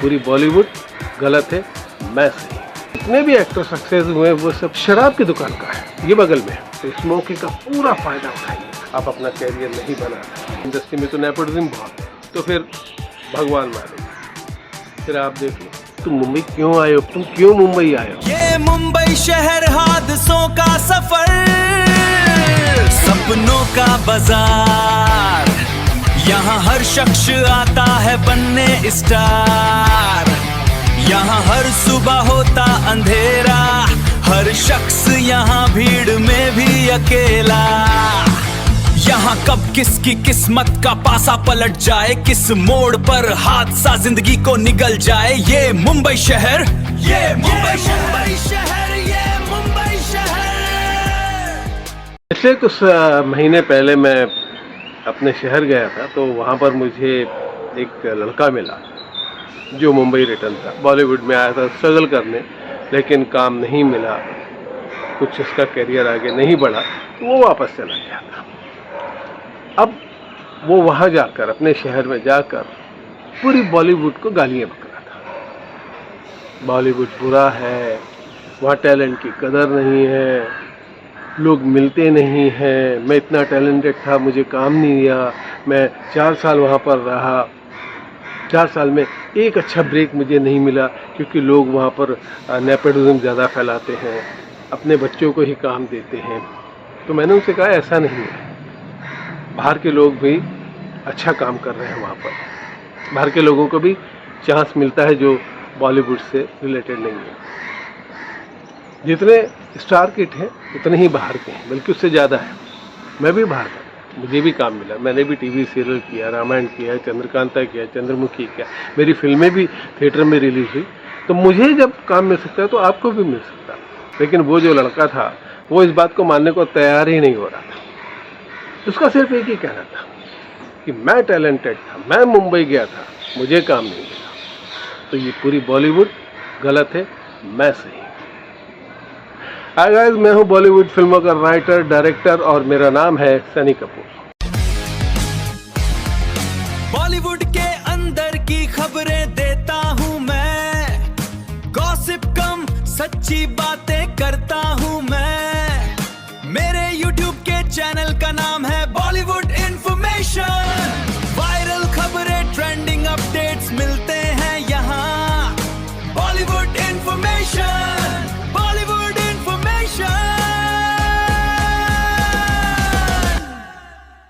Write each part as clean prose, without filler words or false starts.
पूरी बॉलीवुड गलत है, मैं सही। जितने भी एक्टर सक्सेस हुए वो सब शराब की दुकान का है, ये बगल में। तो इस मौके का पूरा फायदा उठाइए, आप अपना कैरियर नहीं बना। इंडस्ट्री में तो नेपोटिज्म बहुत है, तो फिर भगवान मारे। फिर आप देख लो, तुम मुंबई क्यों आए हो, तुम क्यों मुंबई आए हो? ये मुंबई शहर हादसों का सफर, सपनों का बाजार, यहाँ हर शख्स आता है बनने स्टार। यहाँ हर सुबह होता अंधेरा, हर शख्स यहाँ भीड़ में भी अकेला। यहाँ कब किसकी किस्मत का पासा पलट जाए, किस मोड़ पर हादसा जिंदगी को निगल जाए। ये मुंबई शहर, ये मुंबई शहर, ये मुंबई शहर। पिछले कुछ महीने पहले मैं अपने शहर गया था, तो वहाँ पर मुझे एक लड़का मिला जो मुंबई रिटर्न था। बॉलीवुड में आया था स्ट्रगल करने, लेकिन काम नहीं मिला, कुछ उसका करियर आगे नहीं बढ़ा, तो वो वापस चला गया था। अब वो वहाँ जाकर, अपने शहर में जाकर पूरी बॉलीवुड को गालियाँ बक रहा था। बॉलीवुड बुरा है, वहाँ टैलेंट की कदर नहीं है, लोग मिलते नहीं हैं, मैं इतना टैलेंटेड था, मुझे काम नहीं दिया, मैं 4 साल वहाँ पर रहा, 4 साल में एक अच्छा ब्रेक मुझे नहीं मिला, क्योंकि लोग वहाँ पर नेपोटिज्म ज़्यादा फैलाते हैं, अपने बच्चों को ही काम देते हैं। तो मैंने उनसे कहा ऐसा नहीं है, बाहर के लोग भी अच्छा काम कर रहे हैं वहाँ पर, बाहर के लोगों को भी चांस मिलता है जो बॉलीवुड से रिलेटेड नहीं है। जितने स्टार किड हैं उतने ही बाहर के हैं, बल्कि उससे ज़्यादा है। मैं भी बाहर का, मुझे भी काम मिला, मैंने भी टीवी सीरियल किया, रामायण किया, चंद्रकांता किया, चंद्रमुखी किया, मेरी फिल्में भी थिएटर में रिलीज हुई। तो मुझे जब काम मिल सकता है तो आपको भी मिल सकता है। लेकिन वो जो लड़का था वो इस बात को मानने को तैयार ही नहीं हो रहा था। उसका सिर्फ एक ही कहना था कि मैं टैलेंटेड था, मैं मुंबई गया था, मुझे काम नहीं मिला। तो ये पूरी बॉलीवुड गलत है, मैं सही। हाय गाइस, मैं हूँ बॉलीवुड फिल्मों का राइटर, डायरेक्टर और मेरा नाम है सनी कपूर। बॉलीवुड के अंदर की खबरें देता हूँ मैं, गॉसिप कम सच्ची बातें करता हूँ मैं। मेरे YouTube के चैनल का नाम है बॉलीवुड इन्फॉर्मेशन। वायरल खबरें, ट्रेंडिंग अपडेट्स मिलते हैं यहाँ। Bollywood information, Bollywood information.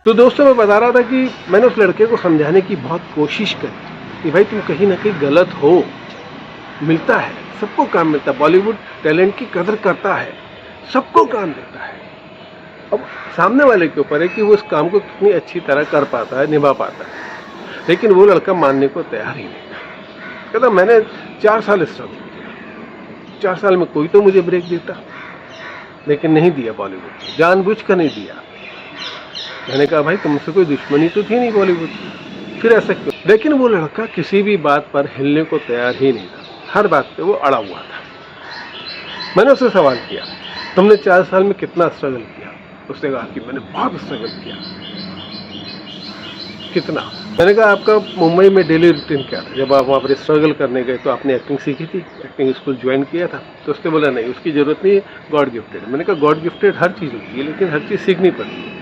तो दोस्तों, मैं बता रहा था कि मैंने उस लड़के को समझाने की बहुत कोशिश करी कि भाई तुम कहीं ना कहीं गलत हो, मिलता है, सबको काम मिलता है, बॉलीवुड टैलेंट की कदर करता है, सबको काम देता है। अब सामने वाले के ऊपर है कि वो उस काम को कितनी अच्छी तरह कर पाता है, निभा पाता है। लेकिन वो लड़का मानने को तैयार ही नहीं था। कहता मैंने 4 साल स्ट्रगल किया, 4 साल में कोई तो मुझे ब्रेक देता, लेकिन नहीं दिया बॉलीवुड, जानबूझ कर नहीं दिया। मैंने कहा भाई तुमसे कोई दुश्मनी तो थी नहीं बॉलीवुड की, फिर ऐसा क्यों? लेकिन वो लड़का किसी भी बात पर हिलने को तैयार ही नहीं था, हर बात पे वो अड़ा हुआ था। मैंने उससे सवाल किया, तुमने 4 साल में कितना स्ट्रगल किया? उसने कहा कि मैंने बहुत स्ट्रगल किया। कितना? मैंने कहा आपका मुंबई में डेली रूटीन क्या था? जब आप वहाँ पर स्ट्रगल करने गए तो आपने एक्टिंग सीखी थी, एक्टिंग स्कूल ज्वाइन किया था? तो उसने बोला नहीं, उसकी ज़रूरत नहीं है, गॉड गिफ्टेड। मैंने कहा गॉड गिफ्टेड हर चीज़ होती है, लेकिन हर चीज़ सीखनी पड़ती है।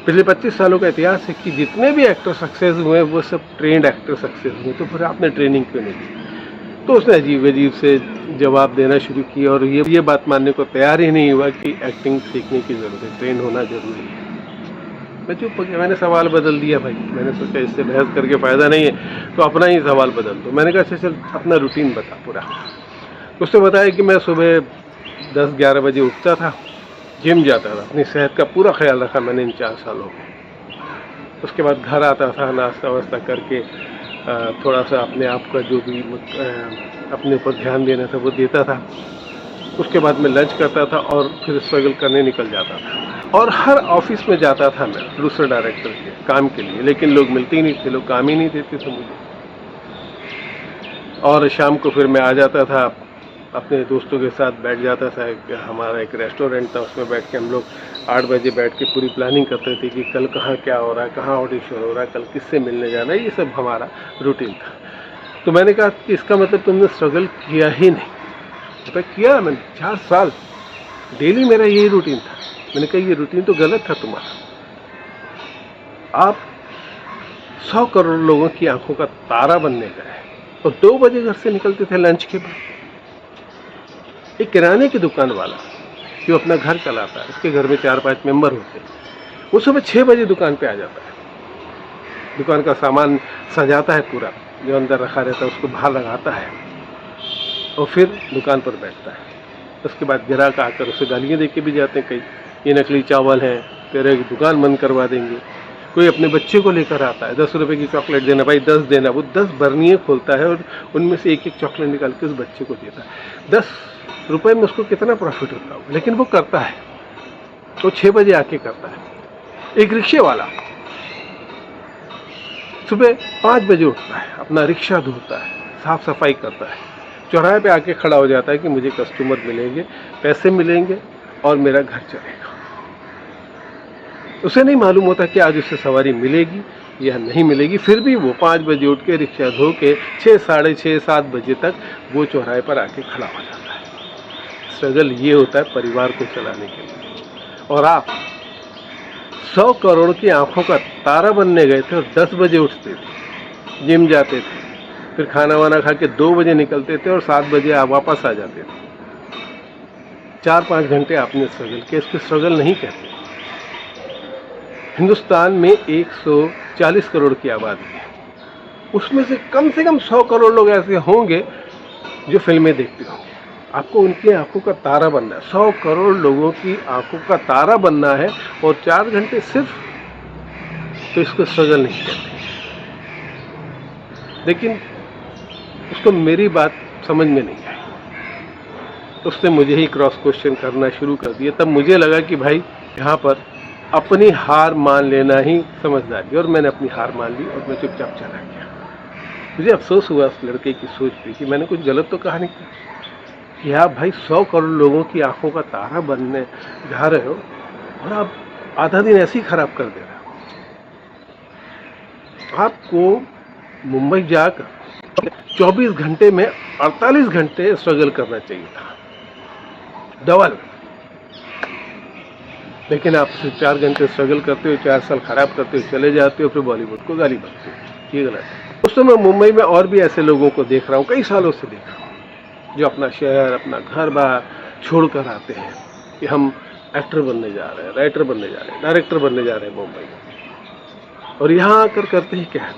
पिछले 25 सालों का इतिहास है कि जितने भी एक्टर सक्सेस हुए वो सब ट्रेंड एक्टर सक्सेस हुए, तो फिर आपने ट्रेनिंग क्यों नहीं की? तो उसने अजीब अजीब से जवाब देना शुरू किया और ये बात मानने को तैयार ही नहीं हुआ कि एक्टिंग सीखने की ज़रूरत है, ट्रेन होना ज़रूरी है। मैं चुप हो गया, मैंने सवाल बदल दिया भाई। मैंने सोचा इससे बहस करके फ़ायदा नहीं है, तो अपना ही सवाल बदल दो। मैंने कहा अच्छा चल अपना रूटीन बता पूरा। उसने बताया कि मैं सुबह 10-11 बजे उठता था, जिम जाता था, अपनी सेहत का पूरा ख्याल रखा मैंने इन 4 सालों में। उसके बाद घर आता था, नाश्ता वास्ता करके थोड़ा सा अपने आप का जो भी अपने ऊपर ध्यान देना था वो देता था। उसके बाद मैं लंच करता था और फिर स्ट्रगल करने निकल जाता था। और हर ऑफिस में जाता था मैं प्रोड्यूसर डायरेक्टर के काम के लिए, लेकिन लोग मिलते ही नहीं थे, लोग काम ही नहीं देते थे मुझे। और शाम को फिर मैं आ जाता था, अपने दोस्तों के साथ बैठ जाता था। हमारा एक रेस्टोरेंट था, उसमें बैठ के हम लोग 8 बजे बैठ के पूरी प्लानिंग करते थे कि कल कहाँ क्या हो रहा है, कहाँ ऑडिशन हो रहा है, कल किससे मिलने जाना है, ये सब हमारा रूटीन था। तो मैंने कहा कि इसका मतलब तुमने स्ट्रगल किया ही नहीं। तो किया मैंने 4 साल, डेली मेरा यही रूटीन था। मैंने कहा ये रूटीन तो गलत था तुम्हारा। आप 100 करोड़ लोगों की आंखों का तारा बनने गए और 2 बजे घर से निकलते थे लंच के बाद। एक किराने की दुकान वाला जो अपना घर चलाता है, उसके घर में 4-5 मेंबर होते हैं, वो सुबह 6 बजे दुकान पे आ जाता है, दुकान का सामान सजाता है, पूरा जो अंदर रखा रहता है उसको बाहर लगाता है और फिर दुकान पर बैठता है। उसके बाद ग्राहक आकर उसे गालियाँ दे के भी जाते हैं, कई ये नकली चावल हैं, तेरे दुकान बंद करवा देंगे। कोई अपने बच्चे को लेकर आता है, 10 रुपए की चॉकलेट देना, भाई 10 देना। वो 10 बर्नियाँ खोलता है और उनमें से एक एक चॉकलेट निकाल के उस बच्चे को देता है। 10 रुपए में उसको कितना प्रॉफिट होता होगा, लेकिन वो करता है। तो 6 बजे आके करता है। एक रिक्शे वाला सुबह 5 बजे उठता है, अपना रिक्शा धोता है, साफ सफाई करता है, चौराहे पे आके खड़ा हो जाता है कि मुझे कस्टमर मिलेंगे, पैसे मिलेंगे और मेरा घर चलेगा। उसे नहीं मालूम होता कि आज उसे सवारी मिलेगी या नहीं मिलेगी, फिर भी वो 5 बजे उठ के रिक्शा धो के 6, साढ़े 6, 7 बजे तक वो चौराहे पर आके खड़ा हो जाता है। स्ट्रगल ये होता है परिवार को चलाने के लिए। और आप 100 करोड़ की आंखों का तारा बनने गए थे और 10 बजे उठते थे, जिम जाते थे, फिर खाना वाना खा के 2 बजे निकलते थे और 7 बजे आप वापस आ जाते थे। 4-5 घंटे आपने स्ट्रगल किया, इसको स्ट्रगल नहीं कहते। हिंदुस्तान में 140 करोड़ की आबादी है, उसमें से कम 100 करोड़ लोग ऐसे होंगे जो फिल्में देखते होंगे। आपको उनकी आंखों का तारा बनना है, 100 करोड़ लोगों की आंखों का तारा बनना है और 4 घंटे सिर्फ, तो इसको स्ट्रगल नहीं कहते। लेकिन उसको मेरी बात समझ में नहीं आई, उसने मुझे ही क्रॉस क्वेश्चन करना शुरू कर दिया। तब मुझे लगा कि भाई यहाँ पर अपनी हार मान लेना ही समझदारी, और मैंने अपनी हार मान ली और मैं चुपचाप चला गया। मुझे अफसोस हुआ उस लड़के की सोच पे कि मैंने कुछ गलत तो कहा नहीं कि आप भाई 100 करोड़ लोगों की आंखों का तारा बनने जा रहे हो और आप आधा दिन ऐसे ही खराब कर दे रहे हो। आपको मुंबई जाकर 24 घंटे में 48 घंटे स्ट्रगल करना चाहिए था, डबल। लेकिन आप सिर्फ 4 घंटे स्ट्रगल करते हो, 4 साल खराब करते हो, चले जाते हो, फिर बॉलीवुड को गाली बकते हो। ये गलत है। दोस्तों, मैं मुंबई में और भी ऐसे लोगों को देख रहा हूँ, कई सालों से देख रहा हूँ, जो अपना शहर, अपना घर बार छोड़कर आते हैं कि हम एक्टर बनने जा रहे हैं, राइटर बनने जा रहे हैं, डायरेक्टर बनने जा रहे हैं मुंबई में। और यहाँ आकर करते ही क्या है,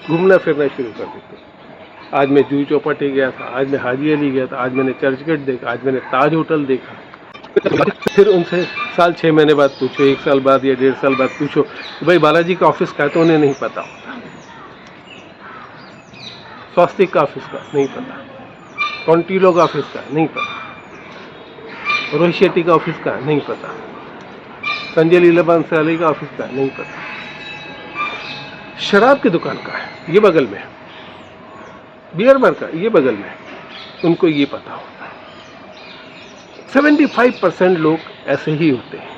घूमना फिरना शुरू कर देते हैं। आज मैं जूही चौपाटी गया था, आज मैं हाजी अली गया था, आज मैंने चर्च गेट देखा, आज मैंने ताज होटल देखा। फिर उनसे साल 6 महीने बाद पूछो, 1 साल बाद या 1.5 साल बाद पूछो कि भाई बालाजी का ऑफिस का है, तो उन्हें नहीं पता होता। स्वास्तिक का ऑफिस का नहीं पता, कॉन्टिलो का ऑफिस का नहीं पता, रोहित शेट्टी का ऑफिस का नहीं पता, संजय लीला बंसाली का ऑफिस का नहीं पता, शराब की दुकान का है ये बगल में, बियर बार का ये बगल में, उनको ये पता होता है। 75% लोग ऐसे ही होते हैं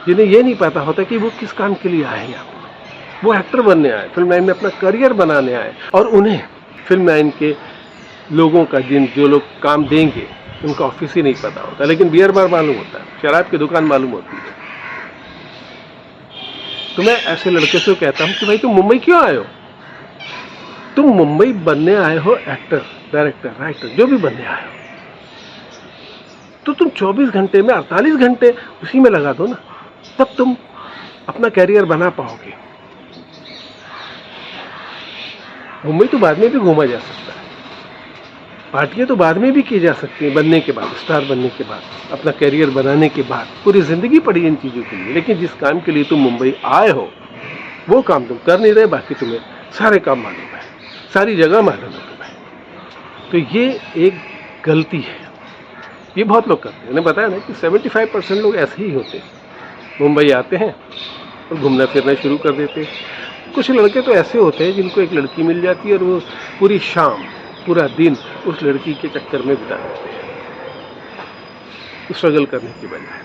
जिन्हें ये नहीं पता होता कि वो किस काम के लिए आए हैं यहाँ। वो एक्टर बनने आए, फिल्म लाइन में अपना करियर बनाने आए, और उन्हें फिल्म लाइन के लोगों का जो लोग काम देंगे उनका ऑफिस ही नहीं पता होता, लेकिन बियर बार मालूम होता है, शराब की दुकान मालूम होती है। तो मैं ऐसे लड़के से कहता हूँ कि भाई तुम मुंबई क्यों आए हो? तुम मुंबई बनने आए हो एक्टर, डायरेक्टर, राइटर, जो भी बनने आए हो, तो तुम 24 घंटे में 48 घंटे उसी में लगा दो ना, तब तुम अपना कैरियर बना पाओगे। मुंबई तो बाद में भी घूमा जा सकता है, पार्टियां तो बाद में भी की जा सकती हैं, बनने के बाद, स्टार बनने के बाद, अपना कैरियर बनाने के बाद। पूरी जिंदगी पड़ी इन चीज़ों के लिए, लेकिन जिस काम के लिए तुम मुंबई आए हो वो काम तुम कर नहीं रहे, बाकी तुम्हें सारे काम मालूम है, सारी जगह मालूम है तुम्हें। तो ये एक गलती है, ये बहुत लोग करते हैं। मैंने बताया ना कि 75% लोग ऐसे ही होते हैं, मुंबई आते हैं और घूमना फिरना शुरू कर देते हैं। कुछ लड़के तो ऐसे होते हैं जिनको एक लड़की मिल जाती है और वो पूरी शाम, पूरा दिन उस लड़की के चक्कर में बिता देते हैं, स्ट्रगल करने की बजाय।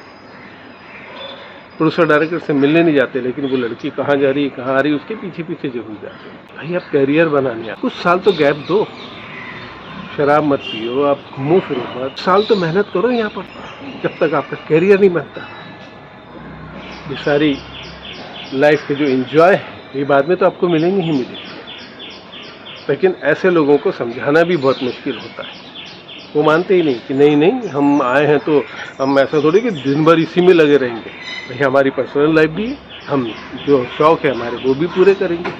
प्रोड्यूसर डायरेक्टर से मिलने नहीं जाते, लेकिन वो लड़की कहाँ जा रही है, कहाँ आ रही है, उसके पीछे पीछे जरूर जाते हैं। भाई आप कैरियर बनाने आए, कुछ साल तो गैप दो, शराब मत पियो, आप घूमो फिरो मत, साल तो मेहनत करो यहाँ पर, जब तक आपका कैरियर नहीं बनता। ये सारी लाइफ के जो एंजॉय है ये बाद में तो आपको मिलेंगे ही मिलेंगे, लेकिन ऐसे लोगों को समझाना भी बहुत मुश्किल होता है। वो मानते ही नहीं कि नहीं नहीं हम आए हैं तो हम ऐसा थोड़ी कि दिन भर इसी में लगे रहेंगे, भाई हमारी पर्सनल लाइफ भी है, हम जो शौक है हमारे वो भी पूरे करेंगे।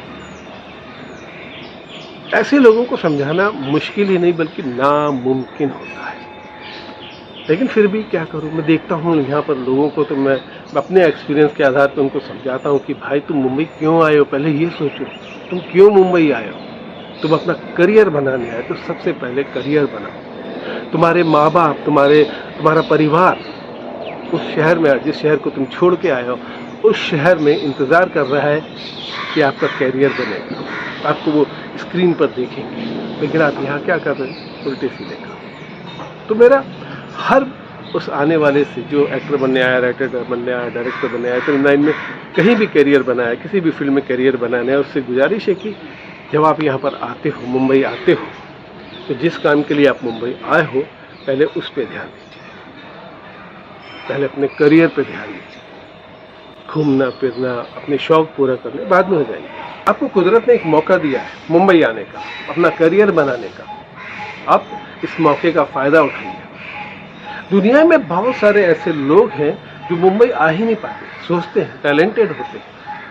ऐसे लोगों को समझाना मुश्किल ही नहीं बल्कि नामुमकिन होता है। लेकिन फिर भी क्या करूं, मैं देखता हूं यहाँ पर लोगों को, तो मैं अपने एक्सपीरियंस के आधार पर उनको समझाता हूं कि भाई तुम मुंबई क्यों आए हो, पहले ये सोचो तुम क्यों मुंबई आए हो। तुम अपना करियर बनाने आए तो सबसे पहले करियर बनाओ। तुम्हारे माँ बाप, तुम्हारा परिवार उस शहर में, जिस शहर को तुम छोड़ के आए हो, उस शहर में इंतज़ार कर रहा है कि आपका कैरियर बनेगा, आपको वो स्क्रीन पर देखेंगे। लेकिन आप यहाँ क्या कर रहे हैं, उल्टे सीधे काम। तो मेरा हर उस आने वाले से जो एक्टर बनने आया, राइटर बनने आया, डायरेक्टर बनने आया, फिल्म लाइन में कहीं भी कैरियर बनाया, किसी भी फिल्म में कैरियर बनाने आया, उससे गुजारिश है कि जब आप यहाँ पर आते हो, मुंबई आते हो, तो जिस काम के लिए आप मुंबई आए हो पहले उस पर ध्यान दीजिए, पहले अपने करियर पर ध्यान दीजिए। घूमना फिरना, अपने शौक पूरा करने बाद में हो जाएंगे। आपको कुदरत ने एक मौका दिया है मुंबई आने का, अपना करियर बनाने का। आप इस मौके का फ़ायदा उठाइए। दुनिया में बहुत सारे ऐसे लोग हैं जो मुंबई आ ही नहीं पाते, सोचते हैं टैलेंटेड होते हैं,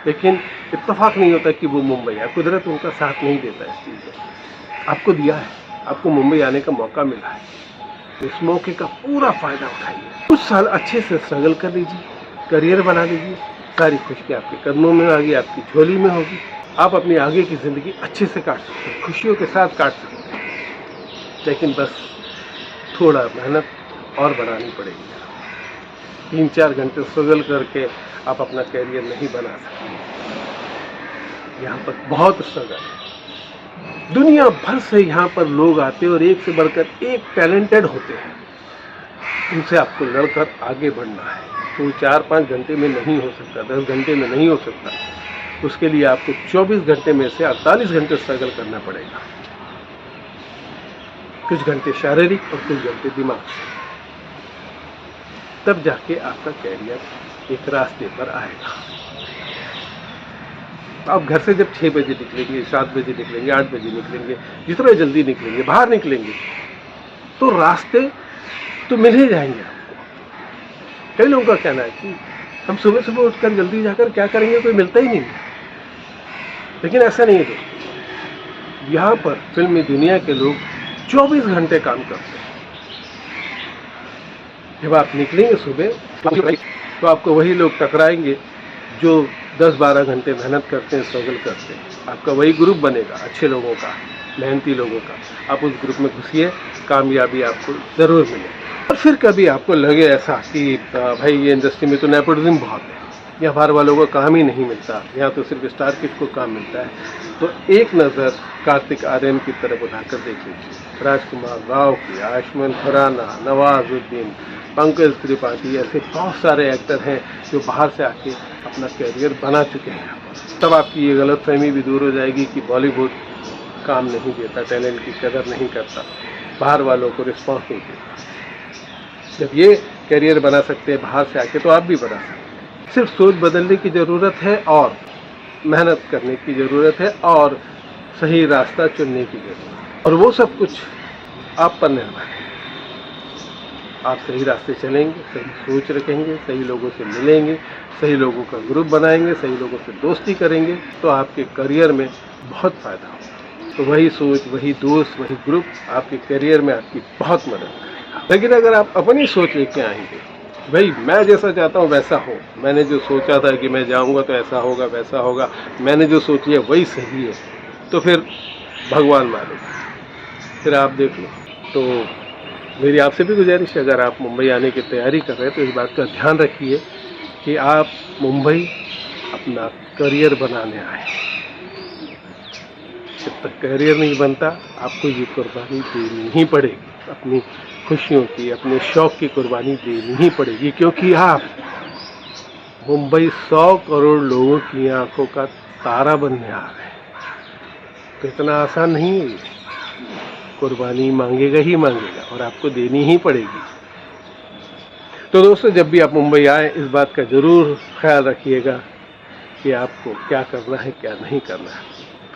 लेकिन इत्तेफाक नहीं होता कि वो मुंबई आए, कुदरत उनका साथ नहीं देता इस चीज़ में। आपको दिया है, आपको मुंबई आने का मौका मिला है, इस मौके का पूरा फ़ायदा उठाइए। कुछ साल अच्छे से स्ट्रगल कर लीजिए, करियर बना लीजिए, सारी खुशी आपके कदमों में आगे, आपकी झोली में होगी। आप अपनी आगे की ज़िंदगी अच्छे से काट सकते हैं, खुशियों के साथ काट सकते हैं, लेकिन बस थोड़ा मेहनत और बढ़ानी पड़ेगी। 3-4 घंटे स्ट्रगल करके आप अपना कैरियर नहीं बना सकते। यहाँ पर बहुत स्ट्रगल है, दुनिया भर से यहाँ पर लोग आते हैं और एक से बढ़कर एक टैलेंटेड होते हैं। उनसे आपको लड़कर आगे बढ़ना है, तो 4-5 घंटे में नहीं हो सकता, 10 घंटे में नहीं हो सकता। उसके लिए आपको 24 घंटे में से 48 घंटे स्ट्रगल करना पड़ेगा, कुछ घंटे शारीरिक और कुछ घंटे दिमाग से, तब जाके आपका कैरियर एक रास्ते पर आएगा। आप घर से जब 6 बजे निकलेंगे, 7 बजे निकलेंगे, 8 बजे निकलेंगे, जितना जल्दी निकलेंगे, बाहर निकलेंगे, तो रास्ते तो मिल ही जाएंगे आपको। कई लोगों का कहना है कि हम सुबह सुबह उठकर जल्दी जाकर क्या करेंगे, कोई मिलता ही नहीं। लेकिन ऐसा नहीं है दोस्तों, यहाँ पर फिल्मी दुनिया के लोग 24 घंटे काम करते हैं। जब आप निकलेंगे सुबह तो आपको वही लोग टकराएंगे जो 10-12 घंटे मेहनत करते हैं, स्ट्रगल करते हैं। आपका वही ग्रुप बनेगा अच्छे लोगों का, मेहनती लोगों का। आप उस ग्रुप में घुसिए, कामयाबी आपको ज़रूर मिलेगी। और फिर कभी आपको लगे ऐसा कि भाई ये इंडस्ट्री में तो नेपोटिज्म बहुत है, यहाँ बाहर वालों को काम ही नहीं मिलता, यहाँ तो सिर्फ स्टार किड को काम मिलता है, तो एक नज़र कार्तिक आर्यन की तरफ उठाकर देख लीजिए। राजकुमार राव की, आयुष्मान खुराना, नवाजुद्दीन, पंकज त्रिपाठी, ऐसे बहुत सारे एक्टर हैं जो बाहर से आके अपना कैरियर बना चुके हैं। तब आपकी ये गलतफहमी भी दूर हो जाएगी कि बॉलीवुड काम नहीं देता, टैलेंट की कदर नहीं करता, बाहर वालों को रिस्पॉन्स नहीं देता। जब ये कैरियर बना सकते हैं बाहर से आके, तो आप भी बना सकते हैं। सिर्फ सोच बदलने की ज़रूरत है और मेहनत करने की ज़रूरत है और सही रास्ता चुनने की ज़रूरत है, और वो सब कुछ आप पर निर्भर है। आप सही रास्ते चलेंगे, सही सोच रखेंगे, सही लोगों से मिलेंगे, सही लोगों का ग्रुप बनाएंगे, सही लोगों से दोस्ती करेंगे, तो आपके करियर में बहुत फ़ायदा होगा। तो वही सोच, वही दोस्त, वही ग्रुप आपके करियर में आपकी बहुत मदद करेगा। लेकिन अगर आप अपनी सोच लेके आएंगे, भाई मैं जैसा चाहता हूँ वैसा हो, मैंने जो सोचा था कि मैं जाऊँगा तो ऐसा होगा वैसा होगा, मैंने जो सोची है वही सही है, तो फिर भगवान मालिक, फिर आप देख लो। तो मेरी आपसे भी गुजारिश है, अगर आप मुंबई आने की तैयारी कर रहे हैं तो इस बात का ध्यान रखिए कि आप मुंबई अपना करियर बनाने आए। जब तक करियर नहीं बनता आपको ये कुर्बानी देनी ही पड़ेगी, अपनी खुशियों की, अपने शौक़ की कुर्बानी देनी ही पड़ेगी, क्योंकि आप मुंबई 100 करोड़ लोगों की आंखों का तारा बनने आ गए, तो इतना आसान नहीं है। कुर्बानी मांगेगा ही मांगेगा और आपको देनी ही पड़ेगी। तो दोस्तों, जब भी आप मुंबई आए इस बात का ज़रूर ख्याल रखिएगा कि आपको क्या करना है क्या नहीं करना है,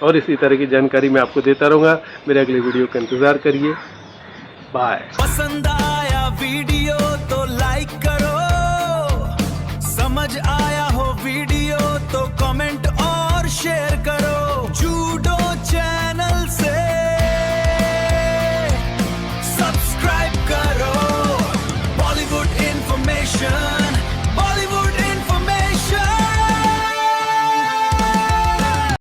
और इसी तरह की जानकारी मैं आपको देता रहूँगा। मेरे अगले वीडियो का इंतज़ार करिए। बाय। पसंद आया वीडियो तो लाइक करो, समझ आ